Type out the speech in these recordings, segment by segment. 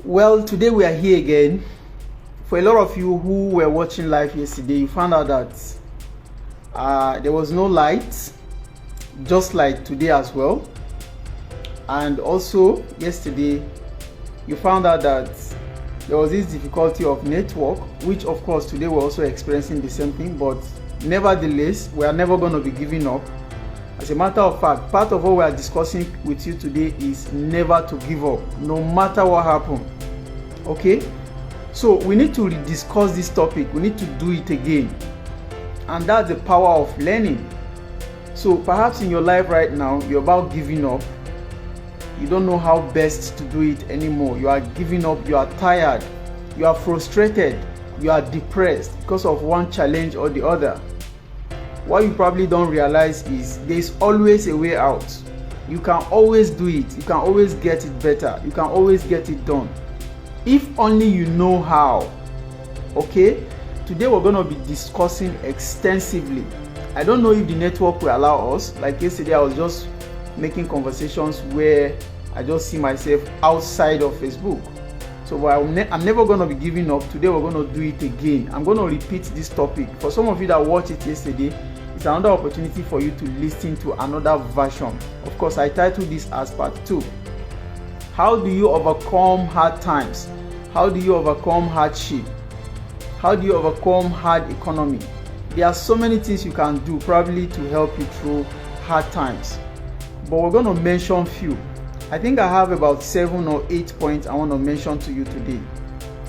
Well, today we are here again. For a lot of you who were watching live yesterday, you found out that there was no light, just like today as well. And also yesterday, you found out that there was this difficulty of network, which of course today we're also experiencing the same thing, but nevertheless, we are never going to be giving up. As a matter of fact, part of what we are discussing with you today is never to give up, no matter what happens. Okay? So we need to rediscuss this topic. We need to do it again. And that's the power of learning. So perhaps in your life right now, you're about giving up. You don't know how best to do it anymore. You are giving up. You are tired. You are frustrated. You are depressed because of one challenge or the other. What you probably don't realize is there's always a way out. You can always do it. You can always get it better. You can always get it done. If only you know how. Okay? Today we're going to be discussing extensively. I don't know if the network will allow us. Like yesterday, I was just making conversations where I just see myself outside of Facebook. So I'm never going to be giving up. Today we're going to do it again. I'm going to repeat this topic. For some of you that watched it yesterday, it's another opportunity for you to listen to another version. Of course, I titled this as part 2. How do you overcome hard times? How do you overcome hardship? How do you overcome hard economy? There are so many things you can do probably to help you through hard times. But we're going to mention few. I think I have about 7 or 8 points I want to mention to you today.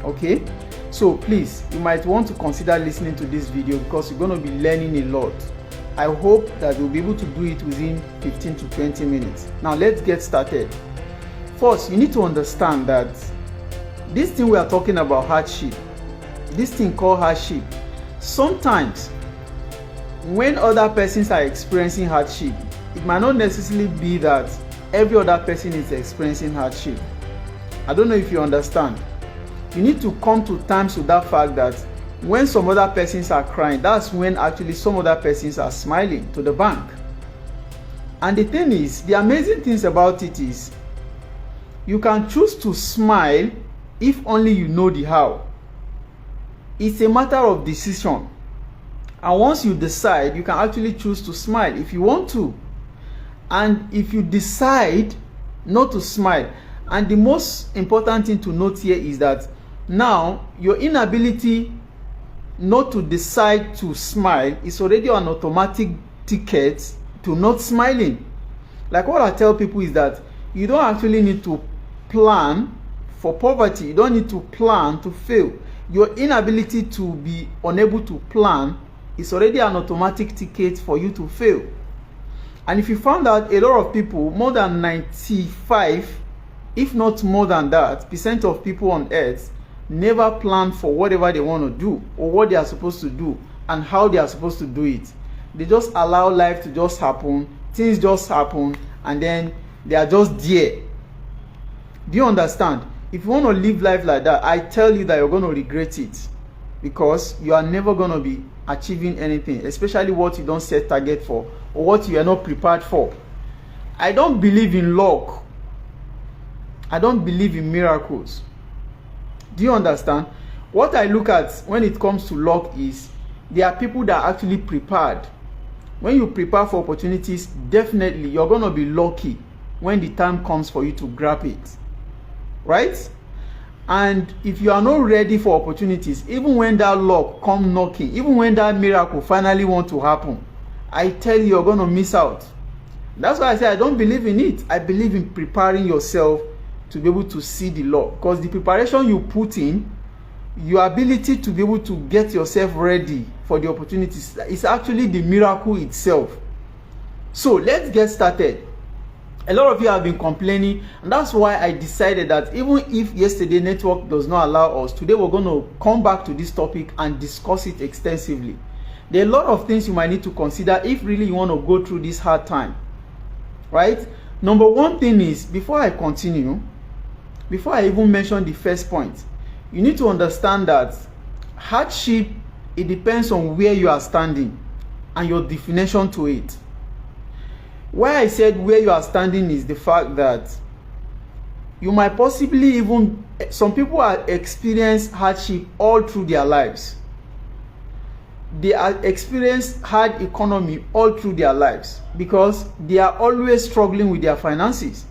Okay? So please, you might want to consider listening to this video because you're going to be learning a lot. I hope that you'll be able to do it within 15 to 20 minutes. Now let's get started. First, you need to understand that this thing we are talking about, hardship, this thing called hardship, sometimes when other persons are experiencing hardship, it might not necessarily be that every other person is experiencing hardship. I don't know if you understand. You need to come to terms with that fact that when some other persons are crying, that's when actually some other persons are smiling to the bank. And the thing is, the amazing things about it is, you can choose to smile if only you know the how. It's a matter of decision. And once you decide, you can actually choose to smile if you want to. And if you decide not to smile, and the most important thing to note here is that now your inability not to decide to smile is already an automatic ticket to not smiling. Like what I tell people is that you don't actually need to plan for poverty. You don't need to plan to fail. Your inability to be unable to plan is already an automatic ticket for you to fail. And if you found out a lot of people, more than 95, if not more than that, percent of people on earth never plan for whatever they want to do or what they are supposed to do and how they are supposed to do it. They just allow life to just happen, things just happen, and then they are just there. Do you understand? If you want to live life like that, I tell you that you're going to regret it because you are never going to be achieving anything, especially what you don't set target for or what you are not prepared for. I don't believe in luck. I don't believe in miracles. Do you understand? What I look at when it comes to luck is there are people that are actually prepared. When you prepare for opportunities, definitely you're going to be lucky when the time comes for you to grab it. Right? And if you are not ready for opportunities, even when that luck comes knocking, even when that miracle finally wants to happen, I tell you, you're going to miss out. That's why I say I don't believe in it. I believe in preparing yourself to be able to see the law, because the preparation you put in, your ability to be able to get yourself ready for the opportunities, is actually the miracle itself. So let's get started. A lot of you have been complaining, and that's why I decided that even if yesterday network does not allow us, today we're going to come back to this topic and discuss it extensively. There are a lot of things you might need to consider if really you want to go through this hard time. Right? Number one thing is, before I continue, before I even mention the first point, you need to understand that hardship, it depends on where you are standing and your definition to it. Why I said where you are standing is the fact that You might possibly even, some people are experience hardship all through their lives. They are experience hard economy all through their lives because they are always struggling with their finances.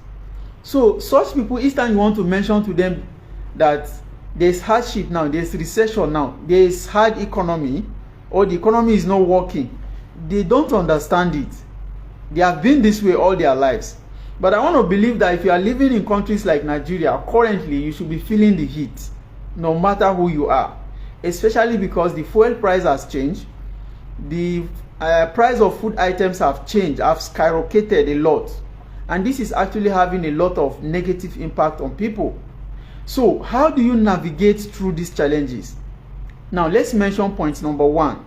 So such people, each time you want to mention to them that there's hardship now, there's recession now, there's hard economy, or the economy is not working, they don't understand it. They have been this way all their lives. But I want to believe that if you are living in countries like Nigeria, currently you should be feeling the heat, no matter who you are. Especially because the fuel price has changed, the price of food items have changed, have skyrocketed a lot. And this is actually having a lot of negative impact on people. So how do you navigate through these challenges? Now let's mention point number 1.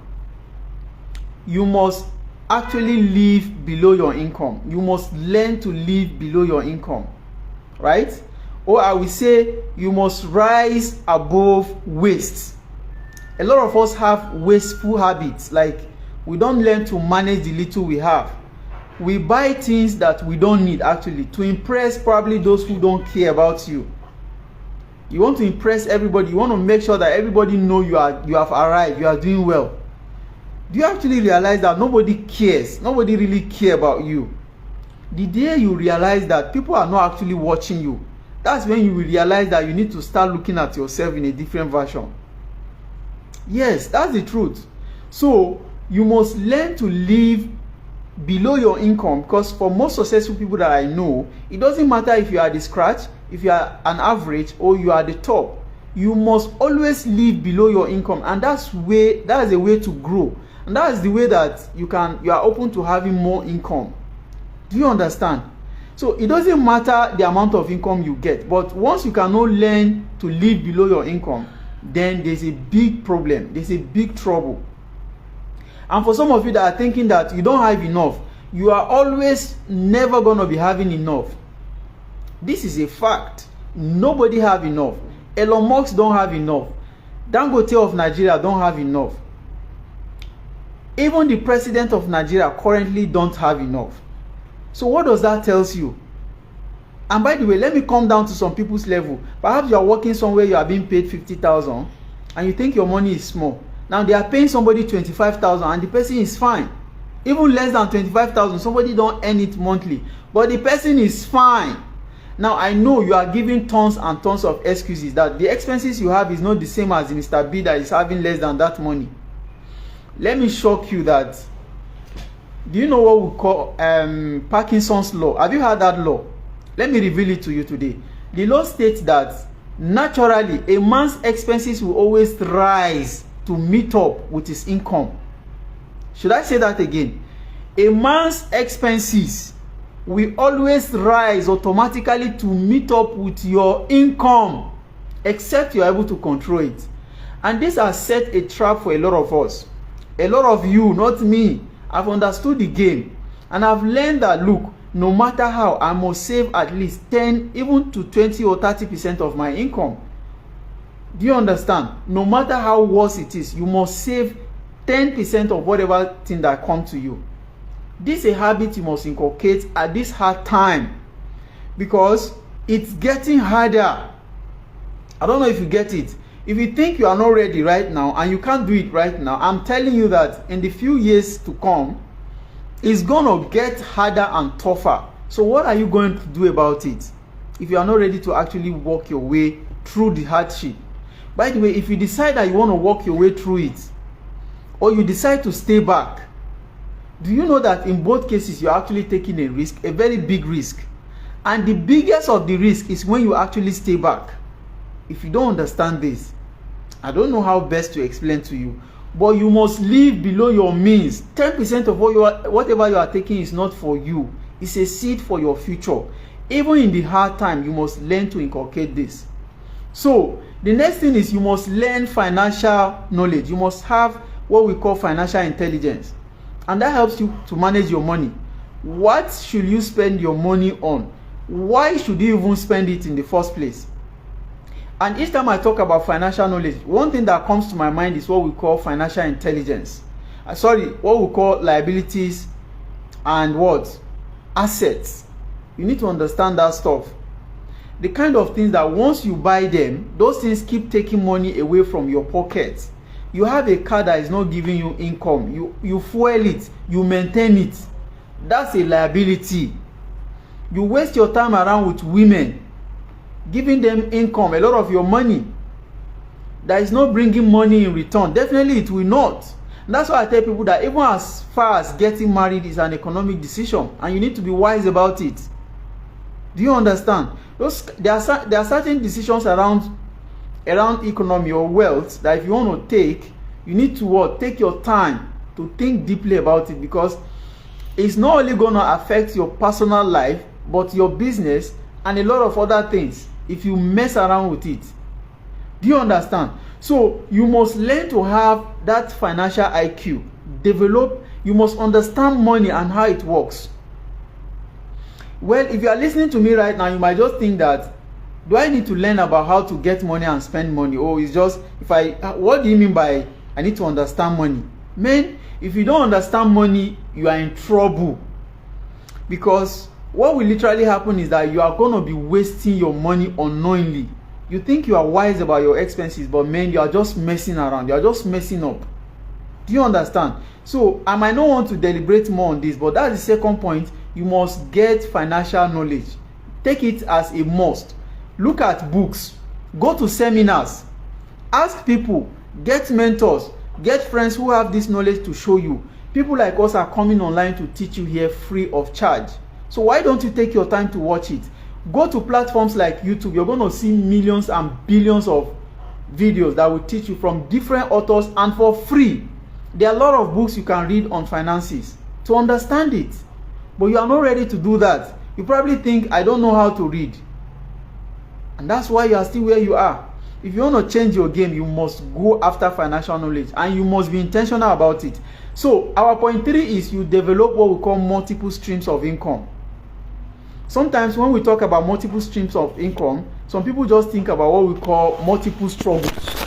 You must actually live below your income. You must learn to live below your income, right? Or I will say you must rise above waste. A lot of us have wasteful habits, like we don't learn to manage the little we have. We buy things that we don't need actually to impress probably those who don't care about you. You want to impress everybody. You want to make sure that everybody know you have arrived, you are doing well. Do you actually realize that nobody cares? Nobody really cares about you. The day you realize that people are not actually watching you, that's when you will realize that you need to start looking at yourself in a different version. Yes, that's the truth. So you must learn to live below your income, because for most successful people that I know, it doesn't matter if you are the scratch, if you are an average, or you are the top. You must always live below your income, and that is a way to grow. And that is the way that you are open to having more income. Do you understand? So it doesn't matter the amount of income you get, but once you cannot learn to live below your income, then there's a big problem, there's a big trouble. And for some of you that are thinking that you don't have enough, you are always never going to be having enough. This is a fact. Nobody have enough. Elon Musk don't have enough. Dangote of Nigeria don't have enough. Even the president of Nigeria currently don't have enough. So what does that tell you? And by the way, let me come down to some people's level. Perhaps you are working somewhere, you are being paid 50,000 and you think your money is small. Now they are paying somebody 25,000 and the person is fine. Even less than 25,000, somebody don't earn it monthly, but the person is fine. Now I know you are giving tons and tons of excuses that the expenses you have is not the same as Mr. B that is having less than that money. Let me shock you that, do you know what we call Parkinson's law? Have you heard that law? Let me reveal it to you today. The law states that naturally a man's expenses will always rise to meet up with his income. Should I say that again? A man's expenses will always rise automatically to meet up with your income, except you are able to control it. And this has set a trap for a lot of us. A lot of you, not me, I've understood the game and I've learned that, look, no matter how, I must save at least 10, even to 20 or 30% of my income. Do you understand? No matter how worse it is, you must save 10% of whatever thing that comes to you. This is a habit you must inculcate at this hard time, because it's getting harder. I don't know if you get it. If you think you are not ready right now and you can't do it right now, I'm telling you that in the few years to come, it's gonna get harder and tougher. So what are you going to do about it if you are not ready to actually walk your way through the hardship? By the way, if you decide that you want to walk your way through it, or you decide to stay back, do you know that in both cases you're actually taking a risk, a very big risk? And the biggest of the risk is when you actually stay back. If you don't understand this, I don't know how best to explain to you, but you must live below your means. 10% of whatever you are taking is not for you. It's a seed for your future. Even in the hard time, you must learn to inculcate this. So the next thing is you must learn financial knowledge. You must have what we call financial intelligence, and that helps you to manage your money. What should you spend your money on? Why should you even spend it in the first place? And each time I talk about financial knowledge, one thing that comes to my mind is what we call financial intelligence. What we call liabilities and what? Assets. You need to understand that stuff. the kind of things that once you buy them, those things keep taking money away from your pocket. You have a car that is not giving you income. You fuel it, you maintain it. That's a liability. You waste your time around with women, giving them income, a lot of your money that is not bringing money in return. Definitely it will not. And that's why I tell people that even as far as getting married is an economic decision, and you need to be wise about it. Do you understand? There are certain decisions around economy or wealth that if you want to take, you need to take your time to think deeply about it, because it's not only going to affect your personal life but your business and a lot of other things if you mess around with it. Do you understand? So you must learn to have that financial IQ. You must understand money and how it works. Well, if you are listening to me right now, you might just think that, do I need to learn about how to get money and spend money? Oh, it's just, what do you mean by I need to understand money? Man, if you don't understand money, you are in trouble. Because what will literally happen is that you are going to be wasting your money unknowingly. You think you are wise about your expenses, but man, you are just messing around. You are just messing up. Do you understand? So I might not want to deliberate more on this, but that's the second point. You must get financial knowledge. Take it as a must. Look at books. Go to seminars. Ask people. Get mentors. Get friends who have this knowledge to show you. People like us are coming online to teach you here free of charge. So why don't you take your time to watch it? Go to platforms like YouTube. You're going to see millions and billions of videos that will teach you from different authors and for free. There are a lot of books you can read on finances to understand it. But you are not ready to do that. You probably think, I don't know how to read. And that's why you are still where you are. If you want to change your game, you must go after financial knowledge and you must be intentional about it. So our point 3 is you develop what we call multiple streams of income. Sometimes when we talk about multiple streams of income, some people just think about what we call multiple struggles.